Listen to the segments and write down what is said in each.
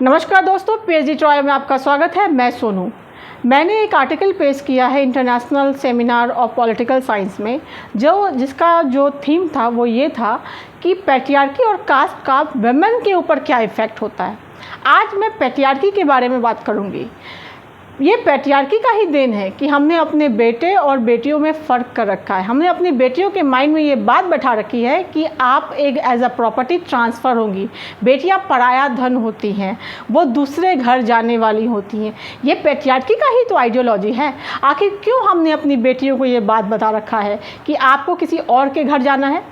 नमस्कार दोस्तों, PhD Troy में आपका स्वागत है। मैं सोनू। मैंने एक आर्टिकल पेश किया है international seminar of political science में, जिसका जो थीम था वो ये था कि पैट्रियार्की और कास्ट का वुमेन के ऊपर क्या इफ़ेक्ट होता है। आज मैं पैट्रियार्की के बारे में बात करूँगी। ये पैट्रियार्की का ही देन है कि हमने अपने बेटे और बेटियों में फ़र्क कर रखा है। हमने अपनी बेटियों के माइंड में ये बात बैठा रखी है कि आप एक एज अ प्रॉपर्टी ट्रांसफ़र होंगी। बेटियां पराया धन होती हैं, वो दूसरे घर जाने वाली होती हैं। ये पैट्रियार्की का ही तो आइडियोलॉजी है। आखिर क्यों हमने अपनी बेटियों को ये बात बता रखा है कि आपको किसी और के घर जाना है।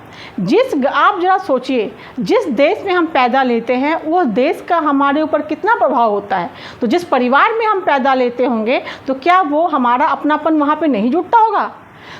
आप ज़रा सोचिए, जिस देश में हम पैदा लेते हैं वो देश का हमारे ऊपर कितना प्रभाव होता है। तो जिस परिवार में हम पैदा लेते होंगे तो क्या वो हमारा अपनापन वहाँ पे नहीं जुड़ता होगा।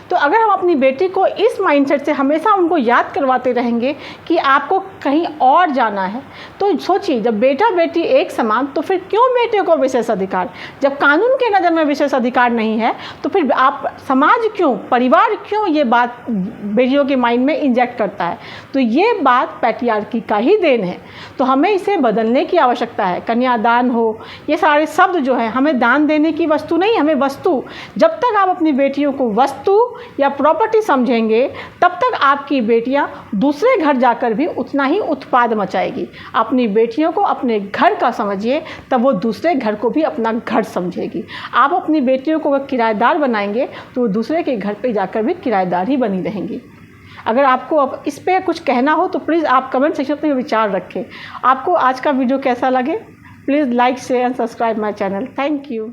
तो अगर हम अपनी बेटी को इस माइंडसेट से हमेशा उनको याद करवाते रहेंगे कि आपको कहीं और जाना है, तो सोचिए, जब बेटा बेटी एक समान तो फिर क्यों बेटे को विशेष अधिकार। जब कानून के नज़र में विशेष अधिकार नहीं है तो फिर आप समाज क्यों, परिवार क्यों ये बात बेटियों के माइंड में इंजेक्ट करता है। तो ये बात पैट्रियार्की का ही देन है। तो हमें इसे बदलने की आवश्यकता है। कन्यादान हो, ये सारे शब्द जो हैं, हमें दान देने की वस्तु नहीं, हमें वस्तु। जब तक आप अपनी बेटियों को वस्तु या प्रॉपर्टी समझेंगे तब तक आपकी बेटियां दूसरे घर जाकर भी उतना ही उत्पाद मचाएगी। अपनी बेटियों को अपने घर का समझिए, तब वो दूसरे घर को भी अपना घर समझेगी। आप अपनी बेटियों को अगर किराएदार बनाएंगे तो वो दूसरे के घर पे जाकर भी किराएदार ही बनी रहेंगी। अगर आपको अब इस पे कुछ कहना हो तो प्लीज़ आप कमेंट सेक्शन में विचार रखें। आपको आज का वीडियो कैसा लगे, please like share and subscribe my channel. Thank you.